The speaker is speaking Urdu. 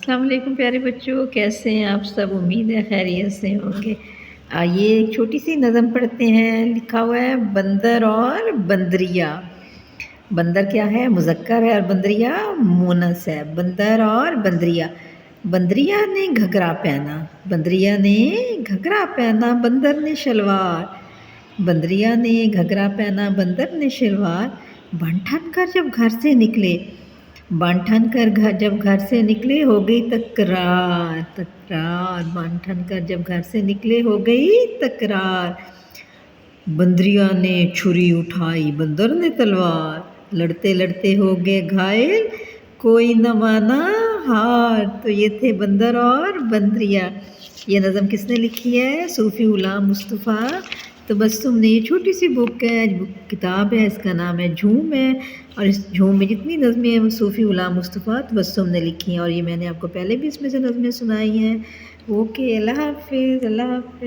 السلام علیکم پیارے بچوں، کیسے ہیں آپ سب؟ امید ہے خیریت سے ہوں گے۔ آئیے ایک چھوٹی سی نظم پڑھتے ہیں۔ لکھا ہوا ہے بندر اور بندریا۔ بندر کیا ہے؟ مذکر ہے اور بندریا مونس ہے۔ بندر اور بندریا۔ بندریا نے گھگرا پہنا، بندریا نے گھگرا پہنا، بندر نے شلوار۔ بندریا نے گھگرا پہنا، بندر نے شلوار۔ بن ٹھن کر جب گھر سے نکلے، بن ٹھن کر جب گھر سے نکلے ہو گئی تکرار۔ تکرار، بن ٹھن کر جب گھر سے نکلے ہو گئی تکرار۔ بندریا نے چھری اٹھائی، بندر نے تلوار۔ لڑتے لڑتے ہو گئے گھائل، کوئی نہ مانا ہار۔ تو یہ تھے بندر اور بندریا۔ یہ نظم کس نے لکھی ہے؟ صوفی غلام مصطفیٰ تبسم نے۔ یہ چھوٹی سی بک ہے، کتاب ہے، اس کا نام ہے جھوم ہے، اور اس جھوم میں جتنی نظمیں ہیں وہ صوفی غلام مصطفیٰ تبسم نے لکھی ہیں، اور یہ میں نے آپ کو پہلے بھی اس میں سے نظمیں سنائی ہیں۔ اوکے، اللہ حافظ، اللہ حافظ۔